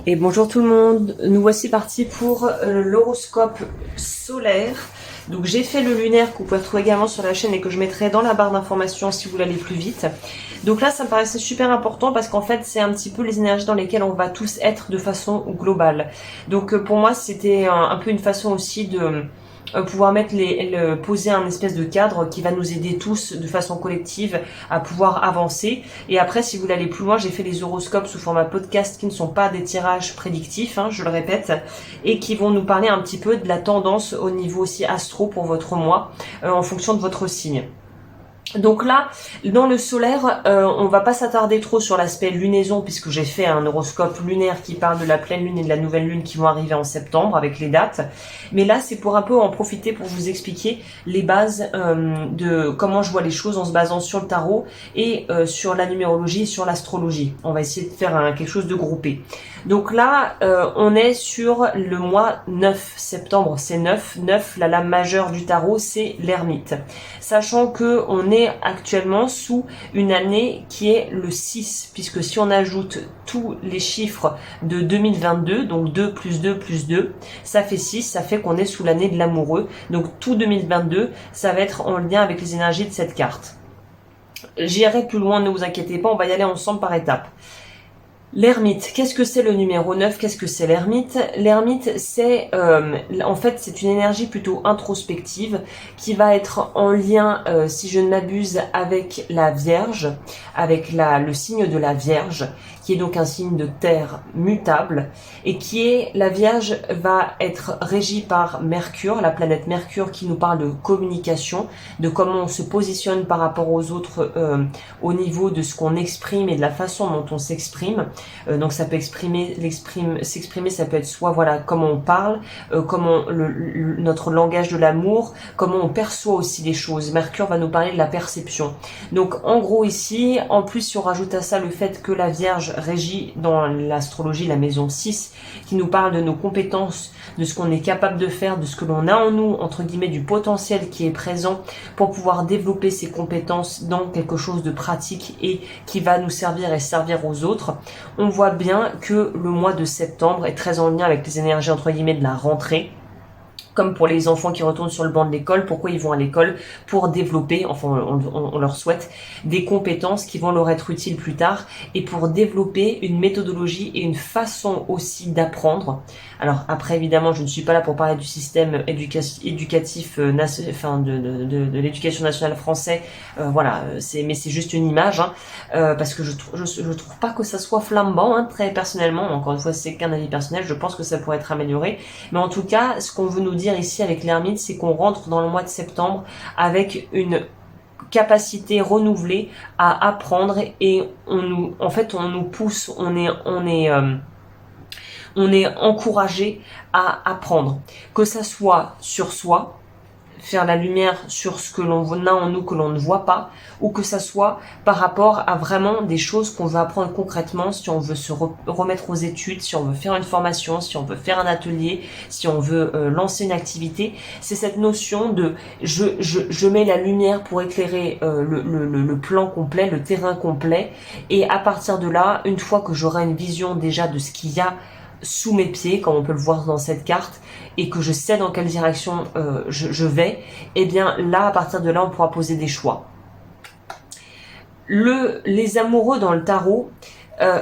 Et bonjour tout le monde, nous voici partis pour l'horoscope solaire. Donc j'ai fait le lunaire que vous pouvez retrouver également sur la chaîne et que je mettrai dans la barre d'informations si vous voulez aller plus vite. Donc là ça me paraissait super important parce qu'en fait c'est un petit peu les énergies dans lesquelles on va tous être de façon globale. Donc pour moi c'était un peu une façon aussi de pouvoir poser un espèce de cadre qui va nous aider tous de façon collective à pouvoir avancer. Et après, si vous voulez aller plus loin, j'ai fait les horoscopes sous format podcast qui ne sont pas des tirages prédictifs, je le répète, et qui vont nous parler un petit peu de la tendance au niveau aussi astro pour votre mois, en fonction de votre signe. Donc là, dans le solaire, on va pas s'attarder trop sur l'aspect lunaison puisque j'ai fait un horoscope lunaire qui parle de la pleine lune et de la nouvelle lune qui vont arriver en septembre avec les dates. Mais là, c'est pour un peu en profiter pour vous expliquer les bases de comment je vois les choses en se basant sur le tarot et sur la numérologie et sur l'astrologie. On va essayer de faire quelque chose de groupé. Donc là, on est sur le mois 9 septembre, c'est 9. 9, la lame majeure du tarot, c'est l'ermite. Sachant que on est actuellement sous une année qui est le 6, puisque si on ajoute tous les chiffres de 2022, donc 2 plus 2 plus 2, ça fait 6, ça fait qu'on est sous l'année de l'amoureux. Donc tout 2022, ça va être en lien avec les énergies de cette carte. J'irai plus loin, ne vous inquiétez pas, on va y aller ensemble par étapes. L'ermite, qu'est-ce que c'est le numéro 9? Qu'est-ce que c'est l'ermite? L'ermite, c'est en fait c'est une énergie plutôt introspective qui va être en lien, si je ne m'abuse, avec la Vierge, avec le signe de la Vierge, qui est donc un signe de terre mutable, et la Vierge va être régie par Mercure, la planète Mercure qui nous parle de communication, de comment on se positionne par rapport aux autres au niveau de ce qu'on exprime et de la façon dont on s'exprime. Donc ça peut s'exprimer, ça peut être soit voilà comment on parle, comment notre langage de l'amour, comment on perçoit aussi les choses. Mercure va nous parler de la perception. Donc en gros ici, en plus si on rajoute à ça le fait que la Vierge régit dans l'astrologie la maison 6, qui nous parle de nos compétences, de ce qu'on est capable de faire, de ce que l'on a en nous, entre guillemets du potentiel qui est présent pour pouvoir développer ces compétences dans quelque chose de pratique et qui va nous servir et servir aux autres. On voit bien que le mois de septembre est très en lien avec les énergies entre guillemets de la rentrée. Comme pour les enfants qui retournent sur le banc de l'école, pourquoi ils vont à l'école? Pour développer, enfin on leur souhaite, des compétences qui vont leur être utiles plus tard et pour développer une méthodologie et une façon aussi d'apprendre. Alors après évidemment je ne suis pas là pour parler du système éducatif de l'éducation nationale français, mais c'est juste une image, parce que je trouve pas que ça soit flambant, très personnellement, encore une fois c'est qu'un avis personnel, je pense que ça pourrait être amélioré, mais en tout cas ce qu'on veut nous dire ici avec l'ermite, c'est qu'on rentre dans le mois de septembre avec une capacité renouvelée à apprendre et on nous pousse, on est encouragé à apprendre, que ça soit sur soi, faire la lumière sur ce que l'on a en nous que l'on ne voit pas, ou que ça soit par rapport à vraiment des choses qu'on veut apprendre concrètement, si on veut se remettre aux études, si on veut faire une formation, si on veut faire un atelier, si on veut lancer une activité. C'est cette notion de je mets la lumière pour éclairer le plan complet, le terrain complet, et à partir de là, une fois que j'aurai une vision déjà de ce qu'il y a sous mes pieds, comme on peut le voir dans cette carte, et que je sais dans quelle direction je vais, et bien là, à partir de là, on pourra poser des choix. Les amoureux dans le tarot,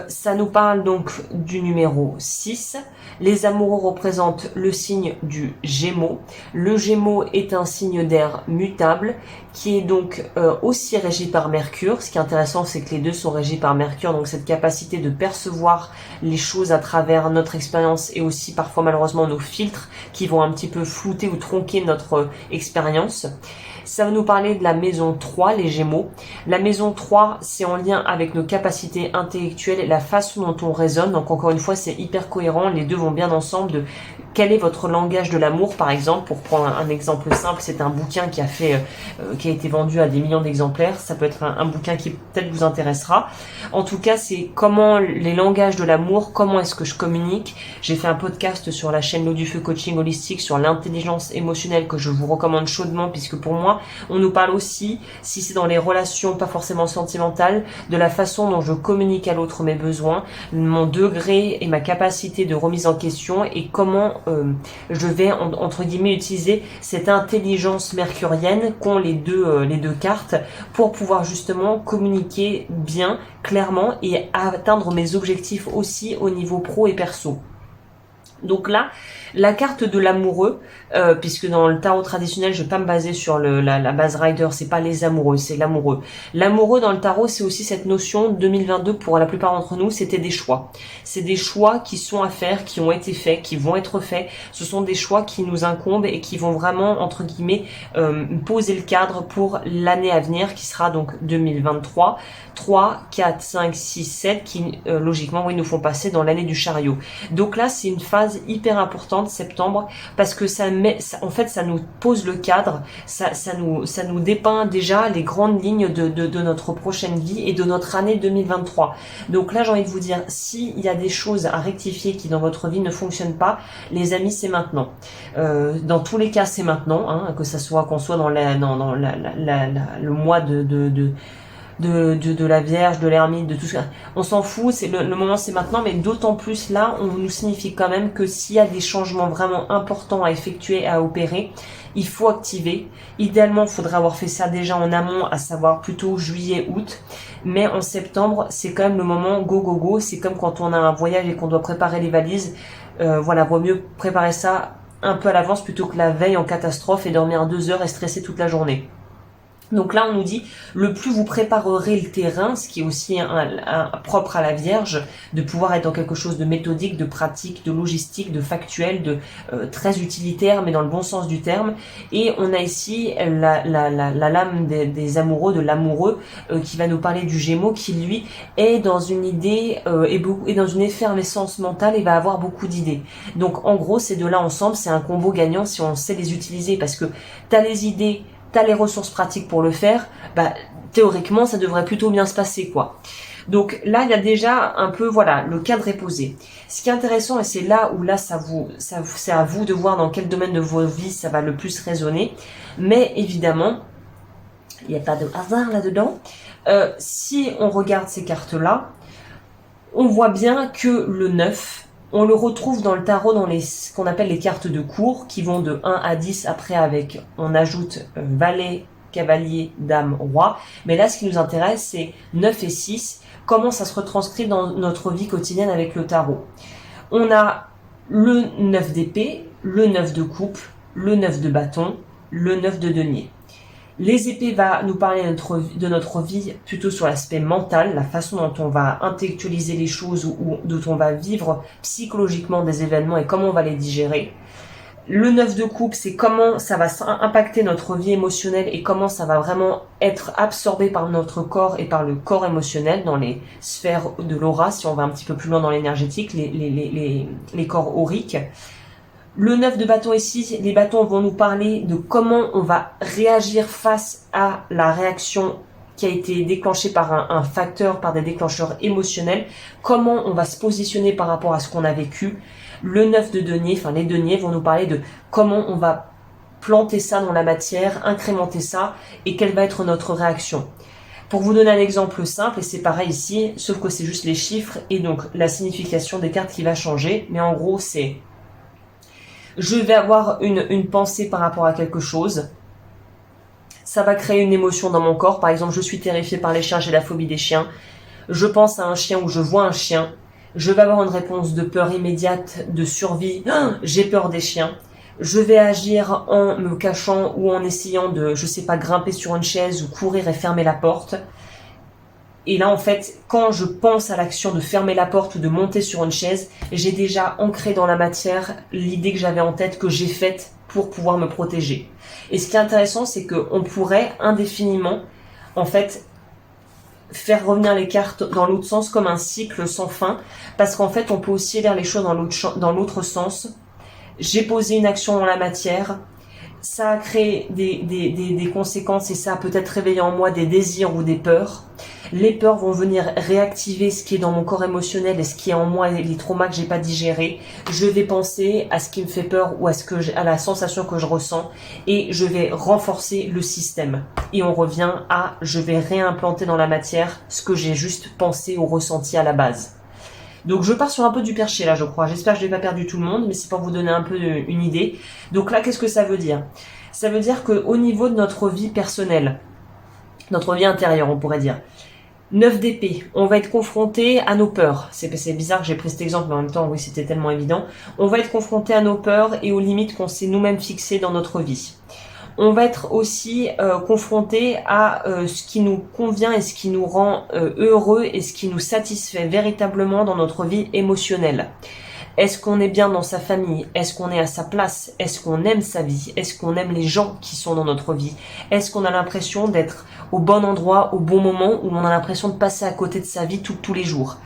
ça nous parle donc du numéro 6. Les amoureux représentent le signe du Gémeaux. Le Gémeaux est un signe d'air mutable qui est donc aussi régi par Mercure. Ce qui est intéressant, c'est que les deux sont régis par Mercure, donc cette capacité de percevoir les choses à travers notre expérience et aussi parfois malheureusement nos filtres qui vont un petit peu flouter ou tronquer notre expérience. Ça va nous parler de la maison 3, les Gémeaux. La maison 3, c'est en lien avec nos capacités intellectuelles et la façon dont on raisonne. Donc encore une fois, c'est hyper cohérent. Les deux vont bien ensemble de quel est votre langage de l'amour, par exemple. Pour prendre un exemple simple, c'est un bouquin qui a été vendu à des millions d'exemplaires. Ça peut être un bouquin qui peut-être vous intéressera. En tout cas, c'est comment les langages de l'amour, comment est-ce que je communique. J'ai fait un podcast sur la chaîne L'eau du feu coaching holistique sur l'intelligence émotionnelle que je vous recommande chaudement, puisque pour moi, on nous parle aussi, si c'est dans les relations pas forcément sentimentales, de la façon dont je communique à l'autre mes besoins, mon degré et ma capacité de remise en question, et comment je vais entre guillemets utiliser cette intelligence mercurienne qu'ont les deux cartes pour pouvoir justement communiquer bien, clairement, et atteindre mes objectifs aussi au niveau pro et perso. Donc là, la carte de l'amoureux, puisque dans le tarot traditionnel, je vais pas me baser sur la base rider, c'est pas les amoureux, c'est l'amoureux. L'amoureux dans le tarot, c'est aussi cette notion 2022 pour la plupart d'entre nous, c'était des choix. C'est des choix qui sont à faire, qui ont été faits, qui vont être faits. Ce sont des choix qui nous incombent et qui vont vraiment, entre guillemets, poser le cadre pour l'année à venir, qui sera donc 2023. 3, 4, 5, 6, 7 qui logiquement nous font passer dans l'année du chariot. Donc là c'est une phase hyper importante, septembre, parce que ça nous pose le cadre, ça nous dépeint déjà les grandes lignes de notre prochaine vie et de notre année 2023. Donc là j'ai envie de vous dire, s'il y a des choses à rectifier qui dans votre vie ne fonctionnent pas, les amis, c'est maintenant. Dans tous les cas c'est maintenant, hein, que ça soit qu'on soit dans le mois de la Vierge, de l'Ermite, de tout ça. On s'en fout, c'est le moment c'est maintenant, mais d'autant plus là, on nous signifie quand même que s'il y a des changements vraiment importants à effectuer, à opérer, il faut activer. Idéalement, il faudrait avoir fait ça déjà en amont, à savoir plutôt juillet, août. Mais en septembre, c'est quand même le moment go go go. C'est comme quand on a un voyage et qu'on doit préparer les valises. Voilà, vaut mieux préparer ça un peu à l'avance plutôt que la veille en catastrophe et dormir 2 heures et stresser toute la journée. Donc là, on nous dit, le plus vous préparerez le terrain, ce qui est aussi propre à la Vierge, de pouvoir être dans quelque chose de méthodique, de pratique, de logistique, de factuel, de très utilitaire, mais dans le bon sens du terme. Et on a ici la lame des amoureux, de l'amoureux, qui va nous parler du Gémeaux, qui lui est dans une idée et dans une effervescence mentale et va avoir beaucoup d'idées. Donc en gros, ces deux-là ensemble, c'est un combo gagnant si on sait les utiliser, parce que t'as les idées, t'as les ressources pratiques pour le faire, théoriquement, ça devrait plutôt bien se passer, quoi. Donc là, il y a déjà un peu, voilà, le cadre est posé. Ce qui est intéressant, et c'est là où c'est à vous de voir dans quel domaine de vos vies ça va le plus résonner. Mais évidemment, il n'y a pas de hasard là-dedans. Si on regarde ces cartes-là, on voit bien que le 9, on le retrouve dans le tarot dans ce qu'on appelle les cartes de cour, qui vont de 1 à 10, après on ajoute valet, cavalier, dame, roi. Mais là, ce qui nous intéresse, c'est 9 et 6, comment ça se retranscrit dans notre vie quotidienne avec le tarot. On a le 9 d'épée, le 9 de coupe, le 9 de bâton, le 9 de denier. Les épées va nous parler de notre vie plutôt sur l'aspect mental, la façon dont on va intellectualiser les choses ou dont on va vivre psychologiquement des événements et comment on va les digérer. Le 9 de coupe, c'est comment ça va impacter notre vie émotionnelle et comment ça va vraiment être absorbé par notre corps et par le corps émotionnel dans les sphères de l'aura, si on va un petit peu plus loin dans l'énergétique, les corps auriques. Le 9 de bâton ici, les bâtons vont nous parler de comment on va réagir face à la réaction qui a été déclenchée par un facteur, par des déclencheurs émotionnels, comment on va se positionner par rapport à ce qu'on a vécu. Le 9 de denier, enfin les deniers vont nous parler de comment on va planter ça dans la matière, incrémenter ça et quelle va être notre réaction. Pour vous donner un exemple simple, et c'est pareil ici, sauf que c'est juste les chiffres et donc la signification des cartes qui va changer, mais en gros c'est... Je vais avoir une pensée par rapport à quelque chose. Ça va créer une émotion dans mon corps. Par exemple, je suis terrifiée par les chiens, j'ai la phobie des chiens. Je pense à un chien ou je vois un chien. Je vais avoir une réponse de peur immédiate, de survie. J'ai peur des chiens. Je vais agir en me cachant ou en essayant de, je sais pas, grimper sur une chaise ou courir et fermer la porte. Et là, en fait, quand je pense à l'action de fermer la porte ou de monter sur une chaise, j'ai déjà ancré dans la matière l'idée que j'avais en tête, que j'ai faite pour pouvoir me protéger. Et ce qui est intéressant, c'est qu'on pourrait indéfiniment, en fait, faire revenir les cartes dans l'autre sens comme un cycle sans fin, parce qu'en fait, on peut aussi lire les choses dans l'autre sens. j'ai posé une action en la matière, ça a créé des conséquences et ça a peut-être réveillé en moi des désirs ou des peurs. Les peurs vont venir réactiver ce qui est dans mon corps émotionnel et ce qui est en moi, les traumas que j'ai pas digérés. Je vais penser à ce qui me fait peur ou à la sensation que je ressens et je vais renforcer le système. Et on revient à je vais réimplanter dans la matière ce que j'ai juste pensé ou ressenti à la base. Donc je pars sur un peu du perché là, je crois. J'espère que je n'ai pas perdu tout le monde, mais c'est pour vous donner un peu une idée. Donc là, qu'est-ce que ça veut dire? Ça veut dire qu'au niveau de notre vie personnelle, notre vie intérieure, on pourrait dire, 9 d'épée, on va être confronté à nos peurs. C'est bizarre que j'ai pris cet exemple, mais en même temps, oui, c'était tellement évident. On va être confronté à nos peurs et aux limites qu'on s'est nous-mêmes fixées dans notre vie. On va être aussi confronté à ce qui nous convient et ce qui nous rend heureux et ce qui nous satisfait véritablement dans notre vie émotionnelle. Est-ce qu'on est bien dans sa famille? Est-ce qu'on est à sa place? Est-ce qu'on aime sa vie? Est-ce qu'on aime les gens qui sont dans notre vie? Est-ce qu'on a l'impression d'être au bon endroit, au bon moment, ou on a l'impression de passer à côté de sa vie tous les jours?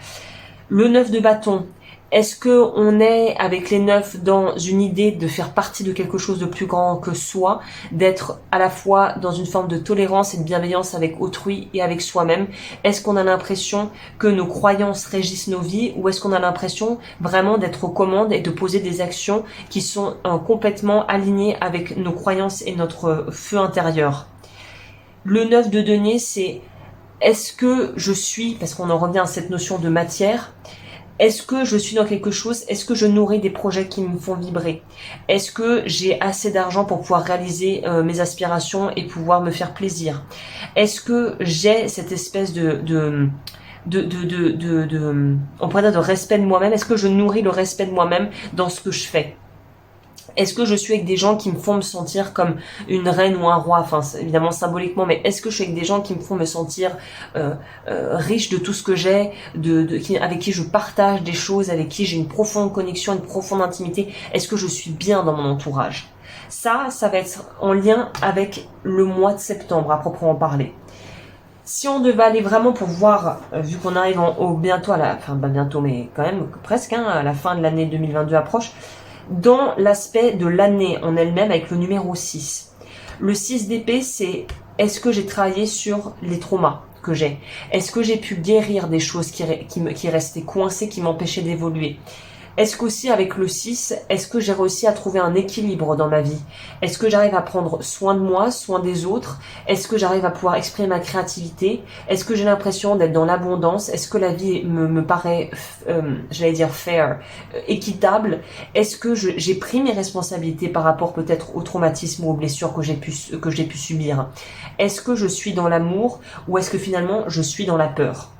Le 9 de bâton. Est-ce que on est avec les 9 dans une idée de faire partie de quelque chose de plus grand que soi, d'être à la fois dans une forme de tolérance et de bienveillance avec autrui et avec soi-même? Est-ce qu'on a l'impression que nos croyances régissent nos vies ou est-ce qu'on a l'impression vraiment d'être aux commandes et de poser des actions qui sont complètement alignées avec nos croyances et notre feu intérieur? Le 9 de denier, c'est est-ce que je suis, parce qu'on en revient à cette notion de matière, est-ce que je suis dans quelque chose? Est-ce que je nourris des projets qui me font vibrer? Est-ce que j'ai assez d'argent pour pouvoir réaliser mes aspirations et pouvoir me faire plaisir? Est-ce que j'ai cette espèce on pourrait dire de respect de moi-même? Est-ce que je nourris le respect de moi-même dans ce que je fais? Est-ce que je suis avec des gens qui me font me sentir comme une reine ou un roi? Enfin, évidemment symboliquement, mais est-ce que je suis avec des gens qui me font me sentir riche de tout ce que j'ai, avec qui je partage des choses, avec qui j'ai une profonde connexion, une profonde intimité? Est-ce que je suis bien dans mon entourage? Ça va être en lien avec le mois de septembre, à proprement parler. Si on devait aller vraiment pour voir, vu qu'on arrive bientôt à bientôt, mais quand même presque, à la fin de l'année 2022 approche, dans l'aspect de l'année en elle-même avec le numéro 6. Le 6 d'épée, c'est est-ce que j'ai travaillé sur les traumas que j'ai? Est-ce que j'ai pu guérir des choses qui restaient coincées, qui m'empêchaient d'évoluer? Est-ce qu'aussi avec le 6, est-ce que j'ai réussi à trouver un équilibre dans ma vie? Est-ce que j'arrive à prendre soin de moi, soin des autres? Est-ce que j'arrive à pouvoir exprimer ma créativité? Est-ce que j'ai l'impression d'être dans l'abondance? Est-ce que la vie me paraît, j'allais dire fair, équitable? Est-ce que j'ai pris mes responsabilités par rapport peut-être au traumatisme ou aux blessures que j'ai pu subir? Est-ce que je suis dans l'amour ou est-ce que finalement je suis dans la peur?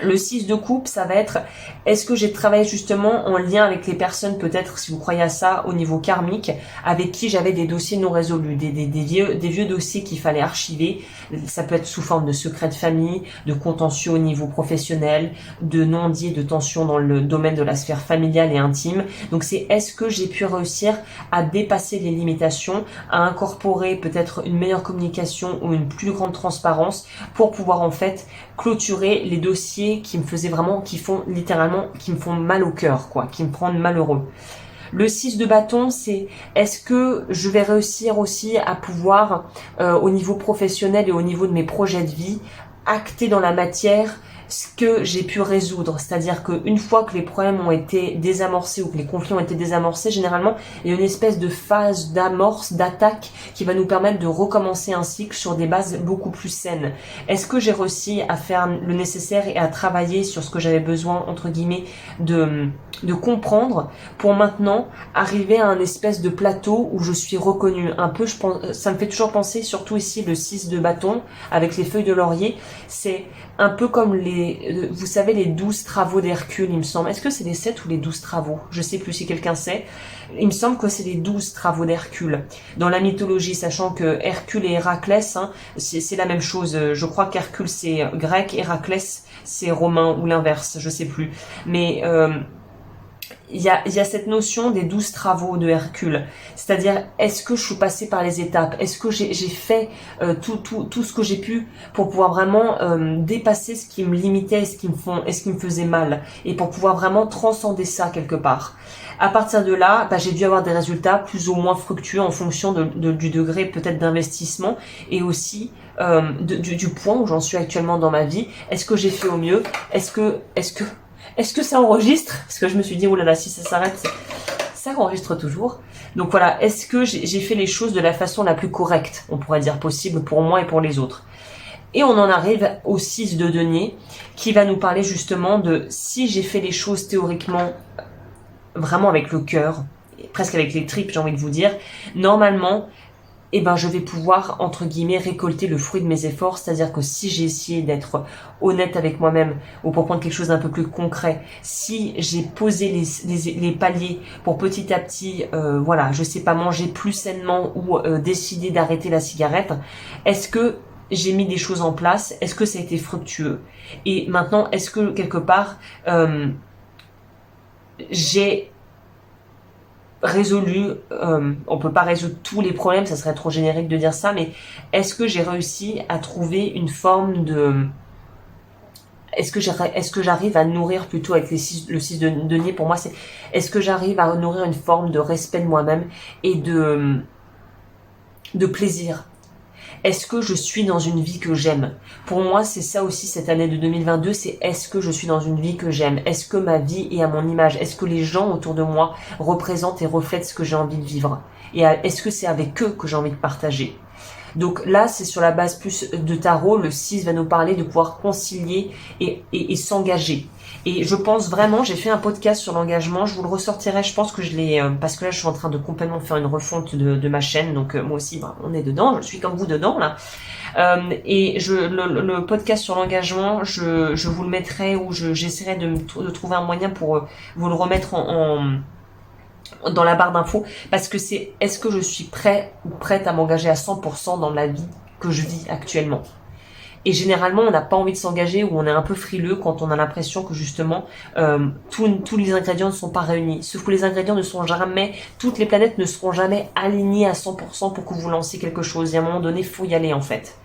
Le 6 de coupe, ça va être, est-ce que j'ai travaillé justement en lien avec les personnes, peut-être si vous croyez à ça, au niveau karmique, avec qui j'avais des dossiers non résolus, des vieux dossiers qu'il fallait archiver. Ça peut être sous forme de secrets de famille, de contentieux au niveau professionnel, de non-dits, de tensions dans le domaine de la sphère familiale et intime. Donc c'est est-ce que j'ai pu réussir à dépasser les limitations, à incorporer peut-être une meilleure communication ou une plus grande transparence pour pouvoir en fait clôturer les dossiers qui me faisaient vraiment, qui me font mal au cœur, quoi, qui me rendent malheureux. Le 6 de bâton, c'est est-ce que je vais réussir aussi à pouvoir, au niveau professionnel et au niveau de mes projets de vie, acter dans la matière ce que j'ai pu résoudre. C'est-à-dire qu'une fois que les problèmes ont été désamorcés ou que les conflits ont été désamorcés, généralement, il y a une espèce de phase d'amorce, d'attaque qui va nous permettre de recommencer un cycle sur des bases beaucoup plus saines. Est-ce que j'ai réussi à faire le nécessaire et à travailler sur ce que j'avais besoin, entre guillemets, de comprendre pour maintenant arriver à un espèce de plateau où je suis reconnue. Un peu, je pense, ça me fait toujours penser, surtout ici, le 6 de bâton avec les feuilles de laurier, c'est un peu comme vous savez, les 12 travaux d'Hercule, il me semble. Est-ce que c'est les 7 ou les 12 travaux? Je sais plus si quelqu'un sait. Il me semble que c'est les 12 travaux d'Hercule. Dans la mythologie, sachant que Hercule et Héraclès, c'est la même chose. Je crois qu'Hercule c'est grec, Héraclès c'est romain ou l'inverse, je sais plus. Mais il y a cette notion des 12 travaux de Hercule. C'est-à-dire, est-ce que je suis passée par les étapes? Est-ce que j'ai fait tout ce que j'ai pu pour pouvoir vraiment dépasser ce qui me limitait, ce qui me faisait mal, et pour pouvoir vraiment transcender ça quelque part. À partir de là, j'ai dû avoir des résultats plus ou moins fructueux en fonction du degré peut-être d'investissement et aussi du point où j'en suis actuellement dans ma vie. Est-ce que j'ai fait au mieux? Est-ce que ça enregistre? Parce que je me suis dit, oh là là, si ça s'arrête, ça enregistre toujours. Donc voilà, est-ce que j'ai fait les choses de la façon la plus correcte, on pourrait dire, possible pour moi et pour les autres? Et on en arrive au 6 de denier, qui va nous parler justement de si j'ai fait les choses théoriquement vraiment avec le cœur, presque avec les tripes, j'ai envie de vous dire, normalement, je vais pouvoir, entre guillemets, récolter le fruit de mes efforts. C'est-à-dire que si j'ai essayé d'être honnête avec moi-même, ou pour prendre quelque chose d'un peu plus concret, si j'ai posé les paliers pour petit à petit, je sais pas, manger plus sainement ou décider d'arrêter la cigarette, est-ce que j'ai mis des choses en place? Est-ce que ça a été fructueux? Et maintenant, est-ce que quelque part, j'ai résolu, on peut pas résoudre tous les problèmes, ça serait trop générique de dire ça, mais est-ce que j'ai réussi à trouver une forme de... Est-ce que j'arrive à nourrir plutôt avec le 6 de denier, pour moi c'est, est-ce que j'arrive à nourrir une forme de respect de moi-même et de plaisir? Est-ce que je suis dans une vie que j'aime? Pour moi, c'est ça aussi cette année de 2022, c'est est-ce que je suis dans une vie que j'aime? Est-ce que ma vie est à mon image? Est-ce que les gens autour de moi représentent et reflètent ce que j'ai envie de vivre? Et est-ce que c'est avec eux que j'ai envie de partager? Donc là, c'est sur la base plus de tarot, le 6 va nous parler de pouvoir concilier et s'engager. Et je pense vraiment, j'ai fait un podcast sur l'engagement, je vous le ressortirai, je pense que je l'ai, parce que là je suis en train de complètement faire une refonte de ma chaîne, donc moi aussi, on est dedans, je suis comme vous dedans là. Et le podcast sur l'engagement, je vous le mettrai, ou j'essaierai de trouver un moyen pour vous le remettre dans la barre d'infos, parce que c'est est-ce que je suis prêt ou prête à m'engager à 100% dans la vie que je vis actuellement. Et généralement, on n'a pas envie de s'engager, ou on est un peu frileux quand on a l'impression que justement tous les ingrédients ne sont pas réunis. Sauf que les ingrédients ne sont jamais, toutes les planètes ne seront jamais alignées à 100% pour que vous lanciez quelque chose. Et à un moment donné, il faut y aller en fait.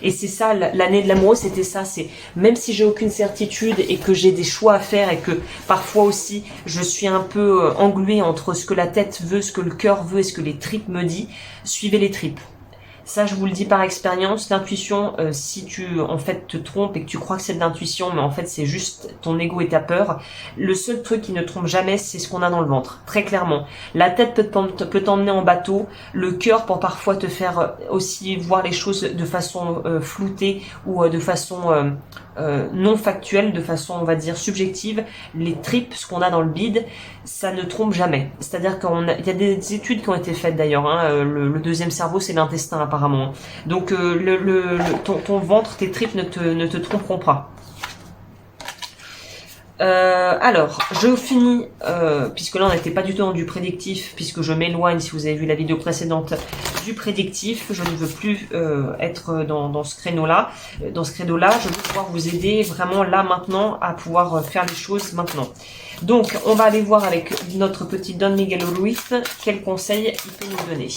Et c'est ça, l'année de l'amoureux, c'était ça, c'est même si j'ai aucune certitude et que j'ai des choix à faire et que parfois aussi je suis un peu engluée entre ce que la tête veut, ce que le cœur veut et ce que les tripes me disent, suivez les tripes. Ça, je vous le dis par expérience, l'intuition, si tu en fait te trompes et que tu crois que c'est de l'intuition, mais en fait c'est juste ton ego et ta peur, le seul truc qui ne trompe jamais, c'est ce qu'on a dans le ventre, très clairement. La tête peut t'emmener en bateau, le cœur pour parfois te faire aussi voir les choses de façon floutée ou de façon non factuelle, de façon on va dire subjective. Les tripes, ce qu'on a dans le bide, ça ne trompe jamais. C'est-à-dire qu'il y a des études qui ont été faites d'ailleurs, le deuxième cerveau c'est l'intestin apparemment. Donc ton ventre, tes tripes ne te tromperont pas. Alors, je finis, puisque là on n'était pas du tout dans du prédictif, puisque je m'éloigne, si vous avez vu la vidéo précédente, du prédictif. Je ne veux plus être dans ce créneau-là. Dans ce credo-là, je veux pouvoir vous aider vraiment là maintenant à pouvoir faire les choses maintenant. Donc, on va aller voir avec notre petit Don Miguel Ruiz quel conseil il peut nous donner.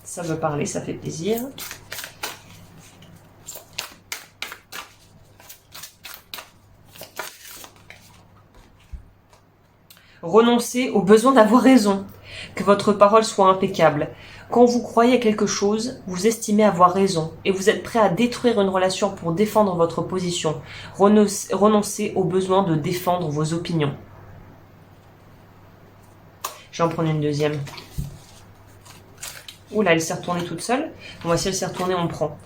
Ça veut parler, ça fait plaisir. Renoncez au besoin d'avoir raison, que votre parole soit impeccable. Quand vous croyez à quelque chose, vous estimez avoir raison et vous êtes prêt à détruire une relation pour défendre votre position. Renoncez au besoin de défendre vos opinions. Je vais en prendre une deuxième. Oula, elle s'est retournée toute seule. Bon, bah, si elle s'est retournée, on prend.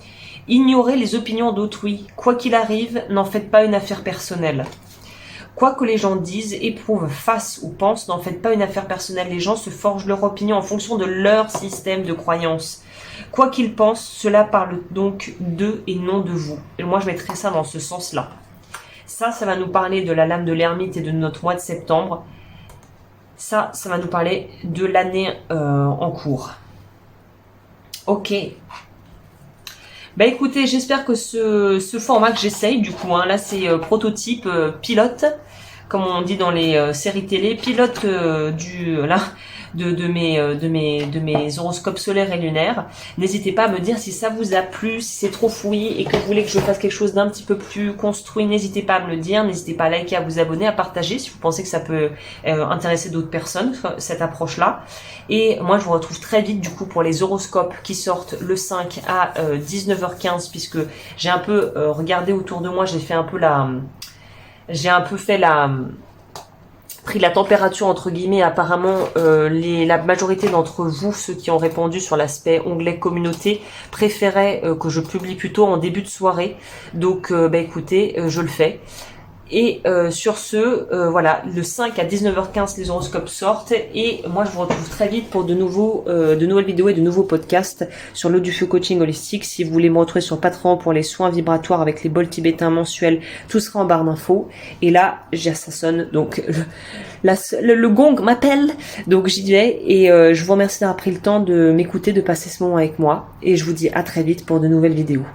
Ignorez les opinions d'autrui. Quoi qu'il arrive, n'en faites pas une affaire personnelle. Quoi que les gens disent, éprouvent, fassent ou pensent, n'en faites pas une affaire personnelle. Les gens se forgent leur opinion en fonction de leur système de croyance. Quoi qu'ils pensent, cela parle donc d'eux et non de vous. Et moi, je mettrais ça dans ce sens-là. Ça va nous parler de la lame de l'ermite et de notre mois de septembre. Ça va nous parler de l'année en cours. Ok. Bah écoutez, j'espère que ce format que j'essaye, du coup, là c'est prototype, pilote. comme on dit dans les séries télé, pilote de mes horoscopes solaires et lunaires. N'hésitez pas à me dire si ça vous a plu, si c'est trop fouillis et que vous voulez que je fasse quelque chose d'un petit peu plus construit. N'hésitez pas à me le dire, n'hésitez pas à liker, à vous abonner, à partager si vous pensez que ça peut intéresser d'autres personnes, cette approche-là. Et moi je vous retrouve très vite du coup pour les horoscopes qui sortent le 5 à 19h15, puisque j'ai un peu regardé autour de moi, pris la température entre guillemets. Apparemment la majorité d'entre vous, ceux qui ont répondu sur l'aspect onglet communauté, préféraient que je publie plutôt en début de soirée. Donc écoutez, je le fais. Et sur ce, voilà, le 5 à 19h15, les horoscopes sortent. Et moi, je vous retrouve très vite pour de nouvelles vidéos et de nouveaux podcasts sur l'eau du feu coaching holistique. Si vous voulez me retrouver sur Patreon pour les soins vibratoires avec les bols tibétains mensuels, tout sera en barre d'infos. Et là, ça sonne, donc le gong m'appelle. Donc j'y vais. Et je vous remercie d'avoir pris le temps de m'écouter, de passer ce moment avec moi. Et je vous dis à très vite pour de nouvelles vidéos.